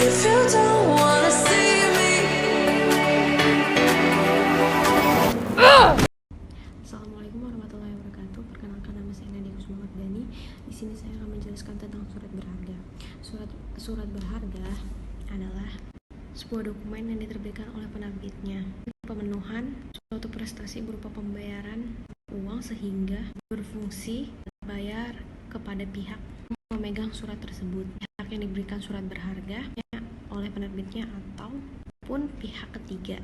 if you don't wanna see me. Assalamualaikum warahmatullahi wabarakatuh. Perkenalkan, nama saya Nadia Kusuma Mardani. Di sini saya akan menjelaskan tentang surat berharga. Surat berharga adalah sebuah dokumen yang diterbitkan oleh penerbitnya. Pemenuhan suatu prestasi berupa pembayaran uang sehingga berfungsi bayar kepada pihak memegang surat tersebut. Pihak yang diberikan surat berharga oleh penerbitnya ataupun pihak ketiga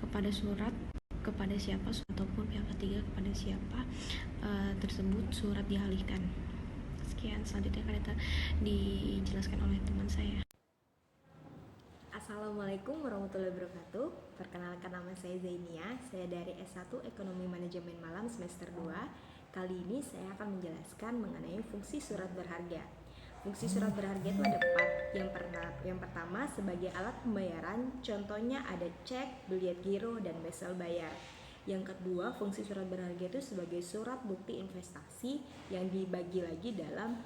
kepada siapa ataupun pihak ketiga kepada siapa tersebut surat dialihkan. Sekian, selanjutnya akan dijelaskan oleh teman saya. Assalamualaikum warahmatullahi wabarakatuh. Perkenalkan, nama saya Zainia. Saya dari S1 Ekonomi Manajemen Malam semester 2. Kali ini saya akan menjelaskan mengenai fungsi surat berharga. Fungsi surat berharga itu ada 4. Yang pertama, sebagai alat pembayaran, contohnya ada cek, biliet giro, dan wesel bayar. Yang kedua, fungsi surat berharga itu sebagai surat bukti investasi yang dibagi lagi dalam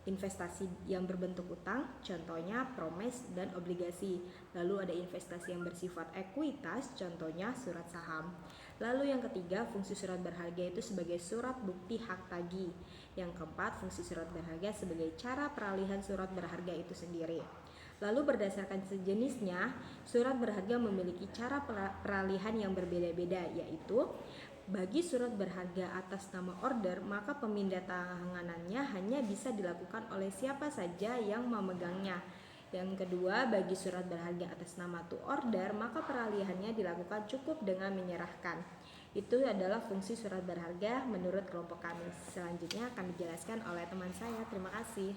investasi yang berbentuk utang, contohnya promes dan obligasi. Lalu ada investasi yang bersifat ekuitas, contohnya surat saham. Lalu yang ketiga, fungsi surat berharga itu sebagai surat bukti hak tagih. Yang keempat, fungsi surat berharga sebagai cara peralihan surat berharga itu sendiri. Lalu berdasarkan sejenisnya, surat berharga memiliki cara peralihan yang berbeda-beda, yaitu bagi surat berharga atas nama order, maka pemindahangannya hanya bisa dilakukan oleh siapa saja yang memegangnya. Yang kedua, bagi surat berharga atas nama to order, maka peralihannya dilakukan cukup dengan menyerahkan. Itu adalah fungsi surat berharga menurut kelompok kami. Selanjutnya akan dijelaskan oleh teman saya. Terima kasih.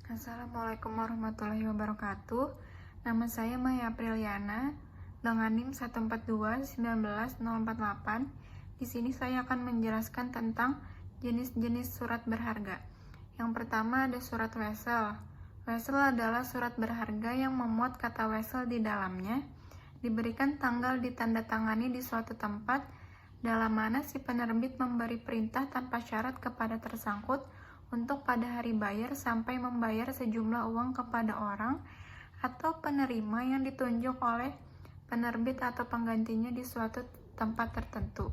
Assalamualaikum warahmatullahi wabarakatuh. Nama saya Maya Apriliana dengan NIM 142-19048. Di sini saya akan menjelaskan tentang jenis-jenis surat berharga. Yang pertama ada surat wesel. Wesel adalah surat berharga yang memuat kata wesel di dalamnya, diberikan tanggal ditandatangani di suatu tempat, dalam mana si penerbit memberi perintah tanpa syarat kepada tersangkut untuk pada hari bayar sampai membayar sejumlah uang kepada orang atau penerima yang ditunjuk oleh penerbit atau penggantinya di suatu tempat tertentu.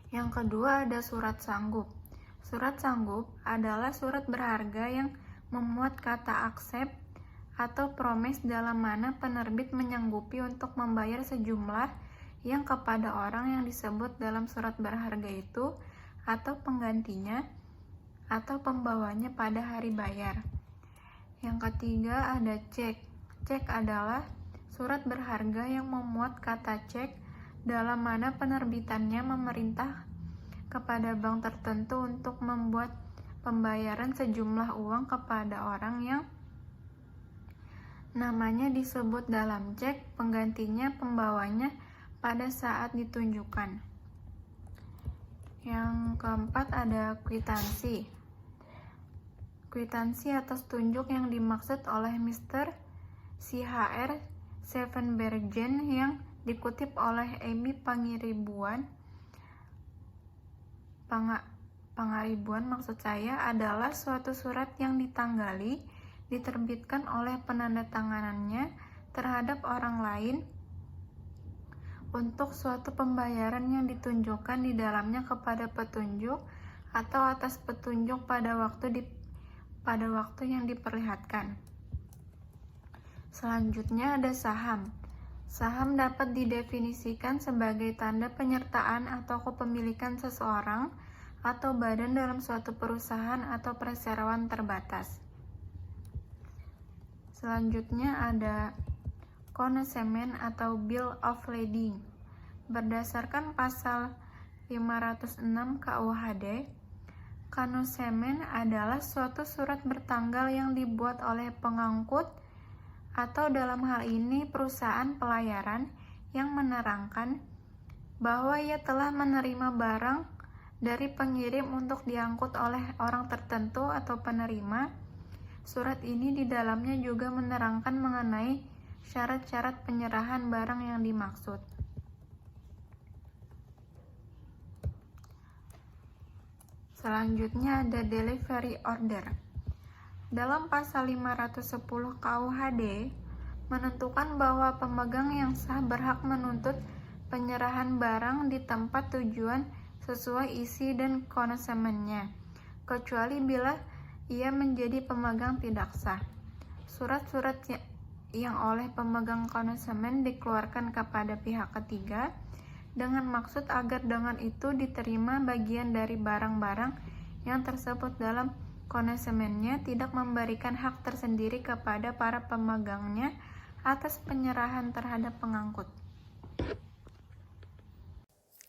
Yang kedua ada surat sanggup. Surat sanggup adalah surat berharga yang memuat kata aksep atau promes dalam mana penerbit menyanggupi untuk membayar sejumlah yang kepada orang yang disebut dalam surat berharga itu atau penggantinya atau pembawanya pada hari bayar. Yang ketiga ada cek. Cek adalah surat berharga yang memuat kata cek dalam mana penerbitannya memerintah kepada bank tertentu untuk membuat pembayaran sejumlah uang kepada orang yang namanya disebut dalam cek, penggantinya pembawanya pada saat ditunjukkan. Yang keempat ada kwitansi. Kwitansi atas tunjuk yang dimaksud oleh Mr. CHR Sevenbergen yang dikutip oleh Amy Pangaribuan maksud saya adalah suatu surat yang ditanggali, diterbitkan oleh penandatanganannya terhadap orang lain untuk suatu pembayaran yang ditunjukkan di dalamnya kepada petunjuk atau atas petunjuk pada waktu yang diperlihatkan. Selanjutnya ada saham. Saham dapat didefinisikan sebagai tanda penyertaan atau kepemilikan seseorang atau badan dalam suatu perusahaan atau perseroan terbatas. Selanjutnya ada konsumen atau bill of lading. Berdasarkan pasal 506 KUHD, konsumen adalah suatu surat bertanggal yang dibuat oleh pengangkut atau dalam hal ini perusahaan pelayaran yang menerangkan bahwa ia telah menerima barang dari pengirim untuk diangkut oleh orang tertentu atau penerima. Surat ini di dalamnya juga menerangkan mengenai syarat-syarat penyerahan barang yang dimaksud. Selanjutnya ada delivery order. Dalam pasal 510 KUHD menentukan bahwa pemegang yang sah berhak menuntut penyerahan barang di tempat tujuan sesuai isi dan konsumennya, kecuali bila ia menjadi pemegang tidak sah. Surat-surat yang oleh pemegang konsumen dikeluarkan kepada pihak ketiga dengan maksud agar dengan itu diterima bagian dari barang-barang yang tersebut dalam konsumennya, tidak memberikan hak tersendiri kepada para pemegangnya atas penyerahan terhadap pengangkut.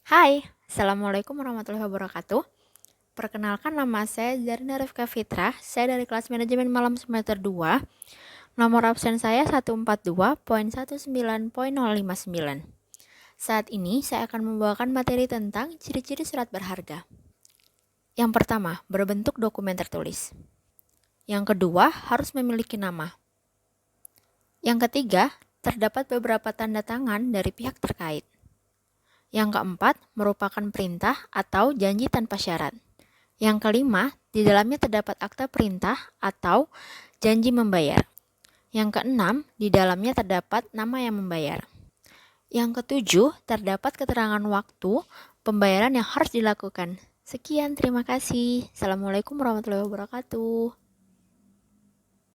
Hai, Assalamualaikum warahmatullahi wabarakatuh. Perkenalkan, nama saya Zarina Rifka Fitra. Saya dari kelas manajemen malam semester 2. Nomor absen saya 142.19.059. Saat ini saya akan membawakan materi tentang ciri-ciri surat berharga. Yang pertama, berbentuk dokumen tertulis. Yang kedua, harus memiliki nama. Yang ketiga, terdapat beberapa tanda tangan dari pihak terkait. Yang keempat, merupakan perintah atau janji tanpa syarat. Yang kelima, di dalamnya terdapat akta perintah atau janji membayar. Yang keenam, di dalamnya terdapat nama yang membayar. Yang ketujuh, terdapat keterangan waktu pembayaran yang harus dilakukan. Sekian, terima kasih. Assalamualaikum warahmatullahi wabarakatuh.